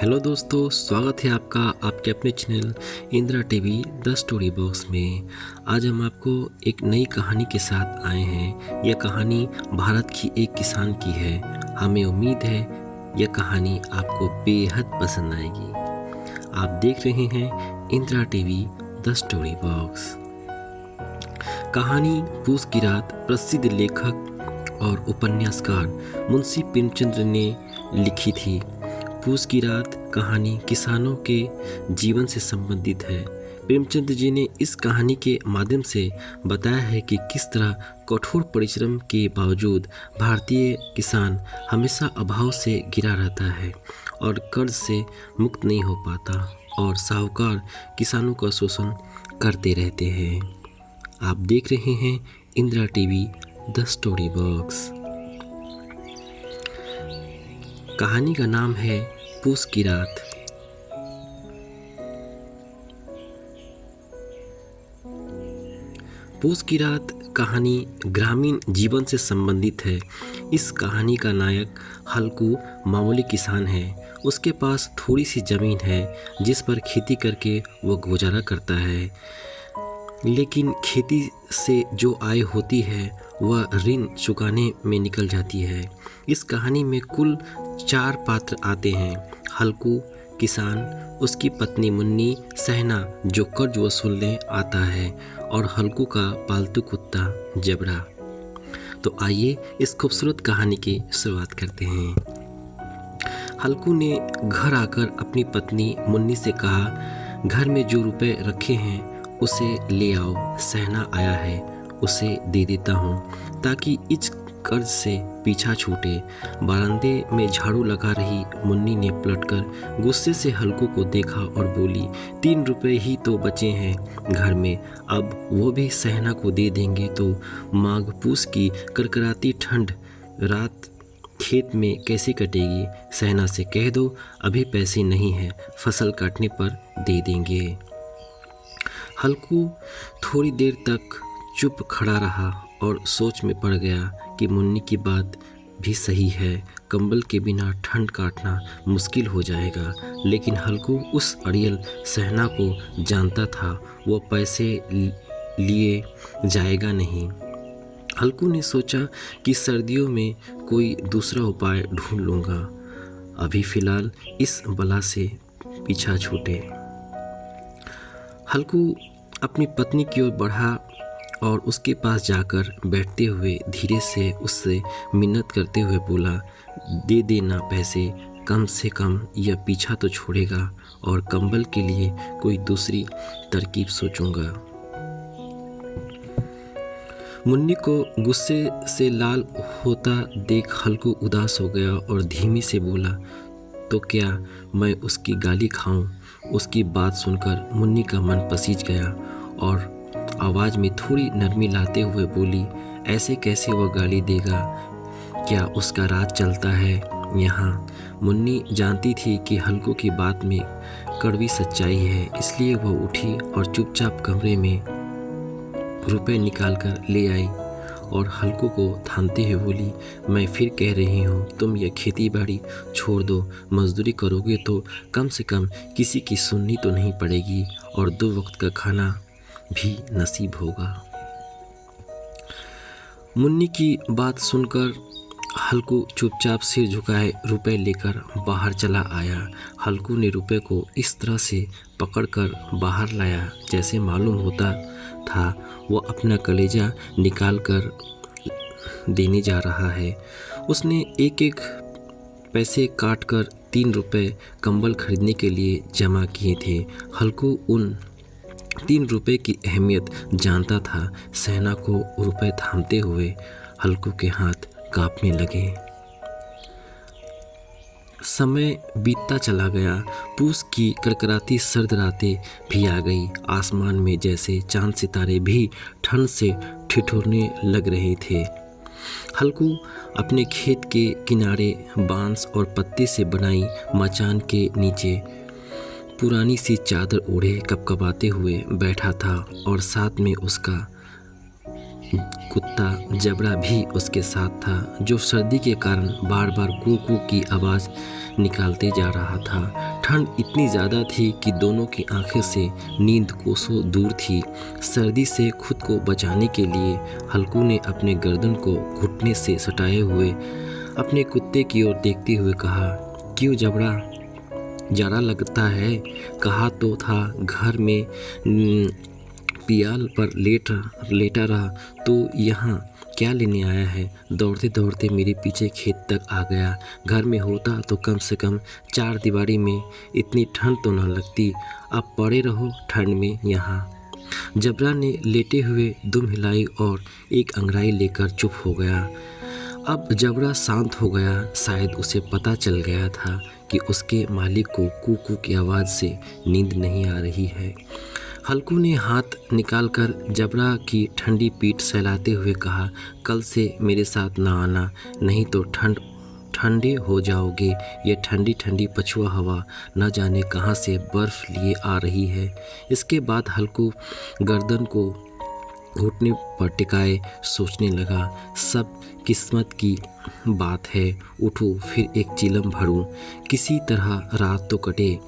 Hello दोस्तों, स्वागत है आपका आपके अपने channel Indira TV the story box में। आज हम आपको एक नई कहानी के साथ आए हैं। यह कहानी भारत की एक किसान की है। हमें उम्मीद है यह कहानी आपको बेहद पसंद आएगी। आप देख रहे हैं Indira TV the story box. कहानी पूस की रात प्रसिद्ध लेखक और उपन्यासकार मुंशी प्रेमचंद ने लिखी थी। पूस की रात कहानी किसानों के जीवन से संबंधित है। प्रेमचंद जी ने इस कहानी के माध्यम से बताया है कि किस तरह कठोर परिश्रम के बावजूद भारतीय किसान हमेशा अभाव से घिरा रहता है और कर्ज से मुक्त नहीं हो पाता और साहूकार किसानों का शोषण करते रहते हैं। आप देख रहे हैं Indira TV the story box. कहानी का नाम है पूस की रात। पूस की रात कहानी ग्रामीण जीवन से संबंधित है। इस कहानी का नायक हल्कू मामूली किसान है। उसके पास थोड़ी सी ज़मीन है जिस पर खेती करके वो गुजारा करता है, लेकिन खेती से जो आय होती है वह ऋण चुकाने में निकल जाती है। इस कहानी में कुल 4 पात्र आते हैं। हल्कू किसान, उसकी पत्नी मुन्नी, सहना जो कर्ज वसूलने आता है और हल्कू का पालतू कुत्ता जबरा। तो आइए इस खूबसूरत कहानी की शुरुआत करते हैं। हल्कू ने घर आकर अपनी पत्नी मुन्नी से कहा, घर में जो रुपए रखे हैं उसे ले आओ। सहना आया है, उसे दे देता हूँ ताकि इस कर्ज से पीछा छूटे। बारांदे में झाड़ू लगा रही मुन्नी ने पलटकर गुस्से से हल्कू को देखा और बोली, 3 रुपए ही तो बचे हैं घर में, अब वो भी सहना को दे देंगे तो माघ पूस की करकराती ठंड रात खेत में कैसे कटेगी। सहना से कह दो अभी पैसे नहीं है, फसल काटने पर दे देंगे। हल्कू थोड़ी देर तक चुप खड़ा रहा और सोच में पड़ गया कि मुन्नी की बात भी सही है। कंबल के बिना ठंड काटना मुश्किल हो जाएगा। लेकिन हल्कू उस अड़ियल सहना को जानता था, वो पैसे लिए जाएगा नहीं। हल्कू ने सोचा कि सर्दियों में कोई दूसरा उपाय ढूंढ लूँगा, अभी फ़िलहाल इस बला से पीछा छूटे। हल्कू अपनी पत्नी की ओर बढ़ा और उसके पास जाकर बैठते हुए धीरे से उससे मिन्नत करते हुए बोला, दे देना पैसे, कम से कम यह पीछा तो छोड़ेगा और कंबल के लिए कोई दूसरी तरकीब सोचूंगा। मुन्नी को गुस्से से लाल होता देख हल्कू उदास हो गया और धीमी से बोला, तो क्या मैं उसकी गाली खाऊं? उसकी बात सुनकर मुन्नी का मन पसीज गया और आवाज़ में थोड़ी नरमी लाते हुए बोली, ऐसे कैसे वह गाली देगा? क्या उसका राज चलता है यहाँ? मुन्नी जानती थी कि हल्कू की बात में कड़वी सच्चाई है, इसलिए वह उठी और चुपचाप कमरे में रुपए निकाल कर ले आई और हल्कू को थामते हुए बोली, मैं फिर कह रही हूँ, तुम यह खेती बाड़ी छोड़ दो। मजदूरी करोगे तो कम से कम किसी की सुननी तो नहीं पड़ेगी और 2 वक्त का खाना भी नसीब होगा। मुन्नी की बात सुनकर हल्कू चुपचाप सिर झुकाए रुपए लेकर बाहर चला आया। हल्कू ने रुपए को इस तरह से पकड़कर बाहर लाया जैसे मालूम होता था वो अपना कलेजा निकाल कर देने जा रहा है। उसने एक एक पैसे काट कर 3 रुपए कंबल खरीदने के लिए जमा किए थे। हल्कू उन 3 रुपए की अहमियत जानता था। सहना को रुपए थामते हुए हल्कू के हाथ कांपने लगे। समय बीतता चला गया। पूस की करकराती सर्द रातें भी आ गई। आसमान में जैसे चांद सितारे भी ठंड से ठिठुरने लग रहे थे। हल्कू अपने खेत के किनारे बांस और पत्ते से बनाई मचान के नीचे पुरानी सी चादर ओढ़े कपकपाते हुए बैठा था और साथ में उसका कुत्ता जबड़ा भी उसके साथ था, जो सर्दी के कारण बार बार कू कू की आवाज़ निकालते जा रहा था। ठंड इतनी ज़्यादा थी कि दोनों की आंखें से नींद कोसों दूर थी। सर्दी से खुद को बचाने के लिए हल्कू ने अपने गर्दन को घुटने से सटाए हुए अपने कुत्ते की ओर देखते हुए कहा, क्यों जबड़ा, जाड़ा लगता है? कहा तो था घर में पियाल पर लेटा रहा, तो यहाँ क्या लेने आया है? दौड़ते दौड़ते मेरे पीछे खेत तक आ गया। घर में होता तो कम से कम 4 दीवारी में इतनी ठंड तो न लगती। अब पड़े रहो ठंड में यहाँ। जबरा ने लेटे हुए दुम हिलाई और एक अंगड़ाई लेकर चुप हो गया। अब जबरा शांत हो गया। शायद उसे पता चल गया था कि उसके मालिक को कू की आवाज़ से नींद नहीं आ रही है। हल्कू ने हाथ निकालकर जबरा की ठंडी पीठ सहलाते हुए कहा, कल से मेरे साथ ना आना, नहीं तो ठंडे हो जाओगे। ये ठंडी ठंडी पछुआ हवा न जाने कहाँ से बर्फ़ लिए आ रही है। इसके बाद हल्कू गर्दन को घुटने पर टिकाए सोचने लगा, सब किस्मत की बात है। उठूँ फिर एक चिलम भरूँ, किसी तरह रात तो कटे।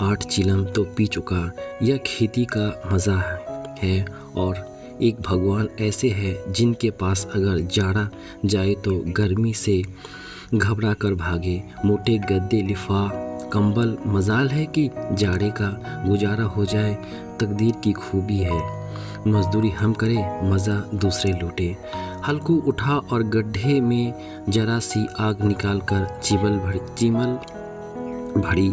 8 चिलम तो पी चुका। यह खेती का मज़ा है। और एक भगवान ऐसे हैं जिनके पास अगर जाड़ा जाए तो गर्मी से घबरा कर भागे। मोटे गद्दे, लिफा, कंबल, मजाल है कि जाड़े का गुजारा हो जाए। तकदीर की खूबी है, मजदूरी हम करें, मज़ा दूसरे लूटे। हल्कू उठा और गड्ढे में जरा सी आग निकालकर चीमल भरी।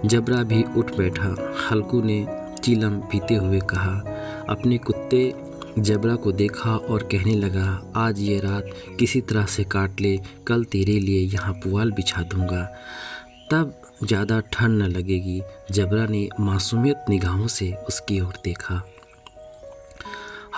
जबरा भी उठ बैठा। हल्कू ने चिलम पीते हुए कहा, अपने कुत्ते जबरा को देखा और कहने लगा, आज ये रात किसी तरह से काट ले, कल तेरे लिए यहाँ पुआल बिछा दूँगा, तब ज़्यादा ठंड न लगेगी। जबरा ने मासूमियत निगाहों से उसकी ओर देखा।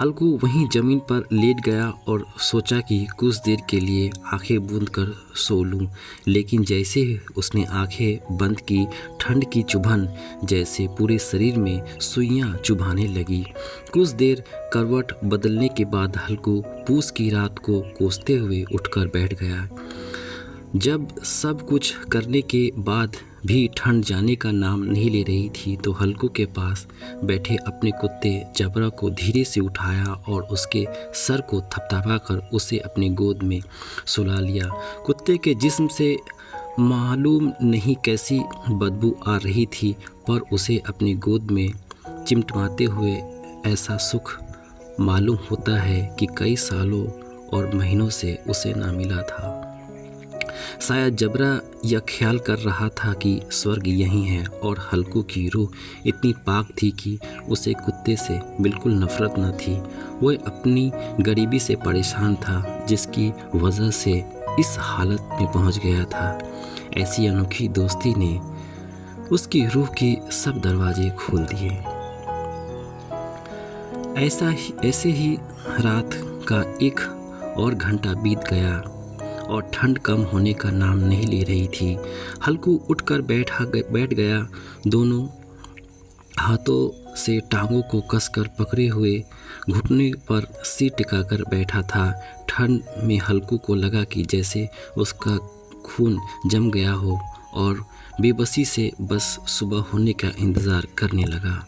हल्कू वहीं ज़मीन पर लेट गया और सोचा कि कुछ देर के लिए आंखें बूंद कर सो लूँ। लेकिन जैसे ही उसने आंखें बंद की, ठंड की चुभन जैसे पूरे शरीर में सुइयां चुभाने लगी। कुछ देर करवट बदलने के बाद हल्कू पूस की रात को कोसते हुए उठकर बैठ गया। जब सब कुछ करने के बाद भी ठंड जाने का नाम नहीं ले रही थी, तो हल्कू के पास बैठे अपने कुत्ते जबरा को धीरे से उठाया और उसके सर को थपथपा कर उसे अपनी गोद में सुला लिया। कुत्ते के जिस्म से मालूम नहीं कैसी बदबू आ रही थी, पर उसे अपनी गोद में चिमटमाते हुए ऐसा सुख मालूम होता है कि कई सालों और महीनों से उसे ना मिला था। शायद जबरा यह ख्याल कर रहा था कि स्वर्ग यहीं है, और हल्कू की रूह इतनी पाक थी कि उसे कुत्ते से बिल्कुल नफरत न थी। वह अपनी गरीबी से परेशान था, जिसकी वजह से इस हालत में पहुंच गया था। ऐसी अनोखी दोस्ती ने उसकी रूह के सब दरवाजे खोल दिए। ऐसे ही रात का 1 और घंटा बीत गया और ठंड कम होने का नाम नहीं ले रही थी। हल्कू उठकर बैठ गया। दोनों हाथों से टांगों को कसकर पकड़े हुए घुटने पर सिर टिकाकर बैठा था। ठंड में हल्कू को लगा कि जैसे उसका खून जम गया हो और बेबसी से बस सुबह होने का इंतज़ार करने लगा।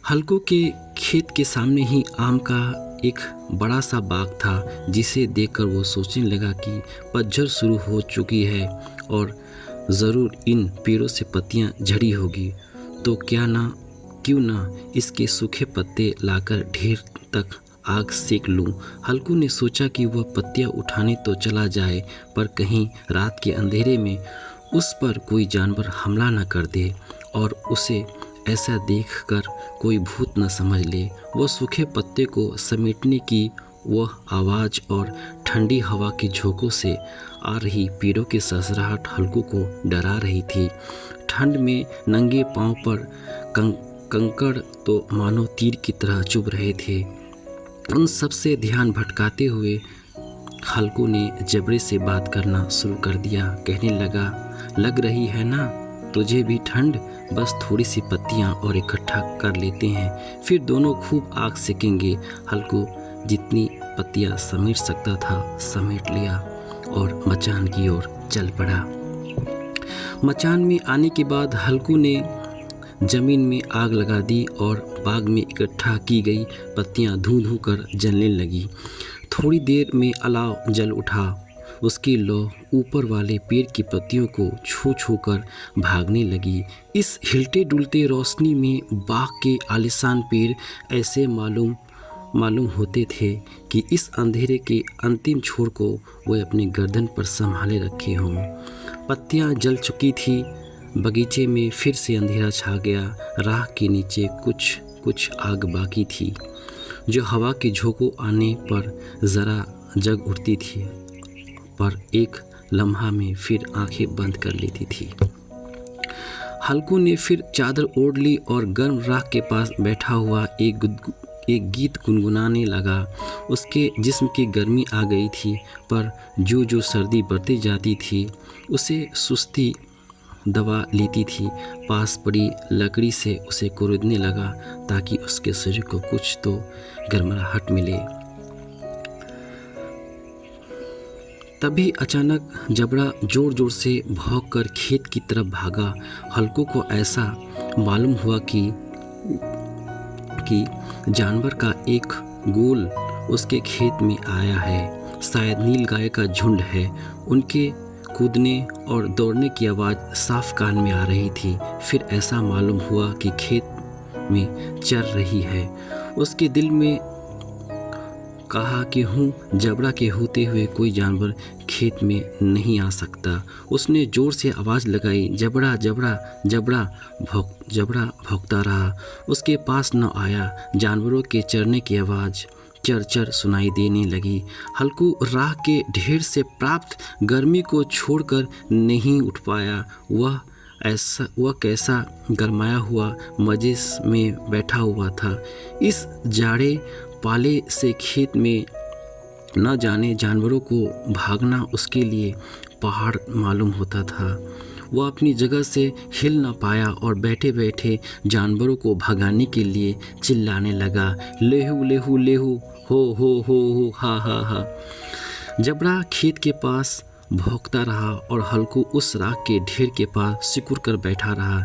हल्कू के खेत के सामने ही आम का एक बड़ा सा बाग था, जिसे देखकर वो सोचने लगा कि पतझड़ शुरू हो चुकी है और ज़रूर इन पेड़ों से पत्तियां झड़ी होगी, तो क्यों ना इसके सूखे पत्ते लाकर ढेर तक आग सेक लूं। हल्कू ने सोचा कि वह पत्तियां उठाने तो चला जाए, पर कहीं रात के अंधेरे में उस पर कोई जानवर हमला न कर दे और उसे ऐसा देखकर कोई भूत न समझ ले। वह सूखे पत्ते को समेटने की वह आवाज़ और ठंडी हवा के झोंकों से आ रही पेड़ों की सरसराहट हल्कू को डरा रही थी। ठंड में नंगे पांव पर कंकड़ तो मानो तीर की तरह चुभ रहे थे। उन सब से ध्यान भटकाते हुए हल्कू ने जबरे से बात करना शुरू कर दिया। कहने लगा, लग रही है ना तुझे भी ठंड? बस थोड़ी सी पत्तियां और इकट्ठा कर लेते हैं, फिर दोनों खूब आग सेकेंगे। हल्कू जितनी पत्तियां समेट सकता था समेट लिया और मचान की ओर चल पड़ा। मचान में आने के बाद हल्कू ने जमीन में आग लगा दी और बाग में इकट्ठा की गई पत्तियां धू धू कर जलने लगी। थोड़ी देर में अलाव जल उठा। उसकी लौ ऊपर वाले पेड़ की पत्तियों को छू छू कर भागने लगी। इस हिलते डुलते रोशनी में बाग के आलीशान पेड़ ऐसे मालूम होते थे कि इस अंधेरे के अंतिम छोर को वे अपने गर्दन पर संभाले रखे हों। पत्तियां जल चुकी थी। बगीचे में फिर से अंधेरा छा गया। राह के नीचे कुछ आग बाकी थी, जो हवा के झोंकों आने पर ज़रा जग उठती थी, पर एक लम्हा में फिर आंखें बंद कर लेती थी। हल्कू ने फिर चादर ओढ़ ली और गर्म राख के पास बैठा हुआ एक गीत गुनगुनाने लगा। उसके जिस्म की गर्मी आ गई थी, पर जो सर्दी बढ़ती जाती थी उसे सुस्ती दबा लेती थी। पास पड़ी लकड़ी से उसे कुरेदने लगा ताकि उसके शरीर को कुछ तो गर्माहट मिले। तभी अचानक जबड़ा जोर जोर से भौंक कर खेत की तरफ भागा। हल्कू को ऐसा मालूम हुआ कि जानवर का एक गोल उसके खेत में आया है। शायद नील गाय का झुंड है। उनके कूदने और दौड़ने की आवाज़ साफ कान में आ रही थी। फिर ऐसा मालूम हुआ कि खेत में चर रही है। उसके दिल में कहा कि जबड़ा के होते हुए कोई जानवर खेत में नहीं आ सकता। उसने ज़ोर से आवाज़ लगाई, जबड़ा जबड़ा जबड़ा। जबड़ा भौंकता रहा, उसके पास न आया। जानवरों के चरने की आवाज़ चर चर सुनाई देने लगी। हल्कू राह के ढेर से प्राप्त गर्मी को छोड़कर नहीं उठ पाया। वह कैसा गरमाया हुआ मजे में बैठा हुआ था। इस जाड़े पाले से खेत में न जाने जानवरों को भागना उसके लिए पहाड़ मालूम होता था। वह अपनी जगह से हिल न पाया और बैठे बैठे जानवरों को भगाने के लिए चिल्लाने लगा, लेहू लेहू लेहू, हो हा हा हा। जबड़ा खेत के पास भौंकता रहा और हल्कू उस राख के ढेर के पास सिकुड़ कर बैठा रहा,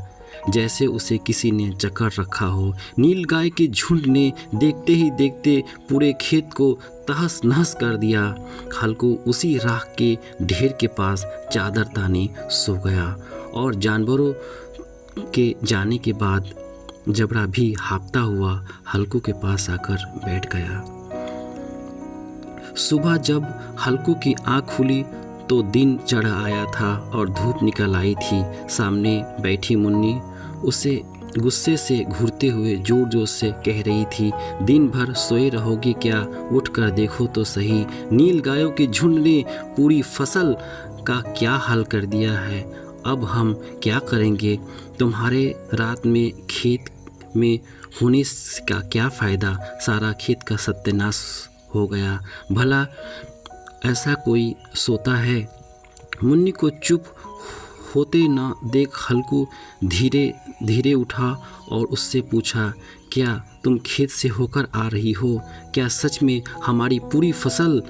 जैसे उसे किसी ने जकड़ रखा हो। नील गाय के झुंड ने देखते ही देखते पूरे खेत को तहस नहस कर दिया। हल्कू उसी राख के ढेर के पास चादर ताने सो गया और जानवरों के जाने के बाद जबड़ा भी हांफता हुआ हल्कू के पास आकर बैठ गया। सुबह जब हल्कू की आँख खुली तो दिन चढ़ आया था और धूप निकल आई थी। सामने बैठी मुन्नी उसे गुस्से से घूरते हुए जोर जोर से कह रही थी, दिन भर सोए रहोगी क्या? उठ कर देखो तो सही, नील गायों के झुंड ने पूरी फसल का क्या हाल कर दिया है। अब हम क्या करेंगे? तुम्हारे रात में खेत में होने का क्या फ़ायदा? सारा खेत का सत्यानाश हो गया। भला ऐसा कोई सोता है? मुन्नी को चुप होते न देख हल्कू धीरे धीरे उठा और उससे पूछा, क्या तुम खेत से होकर आ रही हो? क्या सच में हमारी पूरी फसल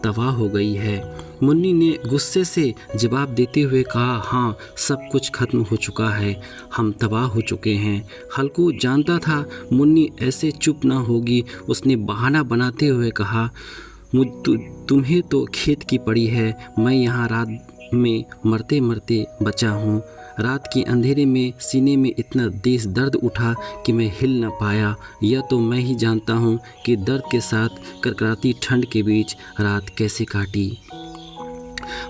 तबाह हो गई है? मुन्नी ने गुस्से से जवाब देते हुए कहा, हाँ, सब कुछ खत्म हो चुका है, हम तबाह हो चुके हैं। हल्कू जानता था मुन्नी ऐसे चुप न होगी। उसने बहाना बनाते हुए कहा, तुम्हें तो खेत की पड़ी है, मैं यहाँ रात में मरते मरते बचा हूँ। रात के अंधेरे में सीने में इतना तेज दर्द उठा कि मैं हिल न पाया। यह तो मैं ही जानता हूँ कि दर्द के साथ कड़कड़ाती ठंड के बीच रात कैसे काटी।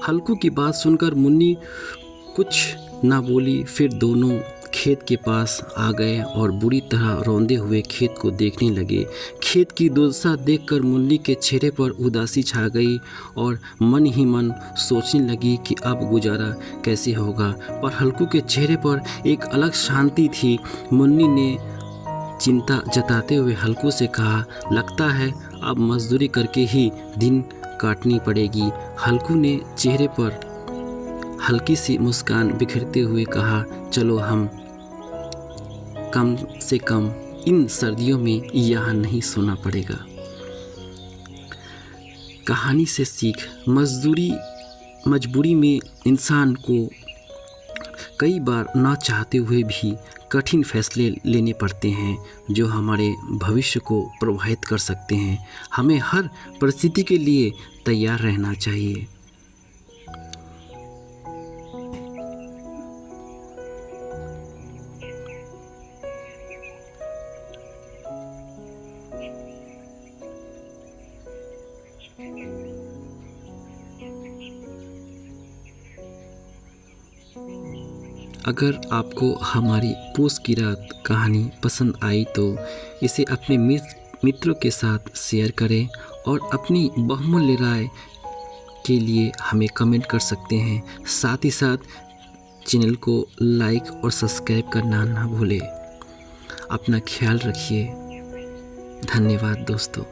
हल्कू की बात सुनकर मुन्नी कुछ ना बोली। फिर दोनों खेत के पास आ गए और बुरी तरह रौंदे हुए खेत को देखने लगे। खेत की दुर्दशा देखकर मुन्नी के चेहरे पर उदासी छा गई और मन ही मन सोचने लगी कि अब गुजारा कैसे होगा। पर हल्कू के चेहरे पर एक अलग शांति थी। मुन्नी ने चिंता जताते हुए हल्कू से कहा, लगता है अब मजदूरी करके ही दिन काटनी पड़ेगी। हल्कू ने चेहरे पर हल्की सी मुस्कान बिखेरते हुए कहा, चलो हम कम से कम इन सर्दियों में यहाँ नहीं सोना पड़ेगा। कहानी से सीख, मजबूरी में इंसान को कई बार ना चाहते हुए भी कठिन फैसले लेने पड़ते हैं जो हमारे भविष्य को प्रभावित कर सकते हैं। हमें हर परिस्थिति के लिए तैयार रहना चाहिए। अगर आपको हमारी पूस की रात कहानी पसंद आई तो इसे अपने मित्रों के साथ शेयर करें और अपनी बहुमूल्य राय के लिए हमें कमेंट कर सकते हैं। साथ ही साथ चैनल को लाइक और सब्सक्राइब करना ना भूलें। अपना ख्याल रखिए। धन्यवाद दोस्तों।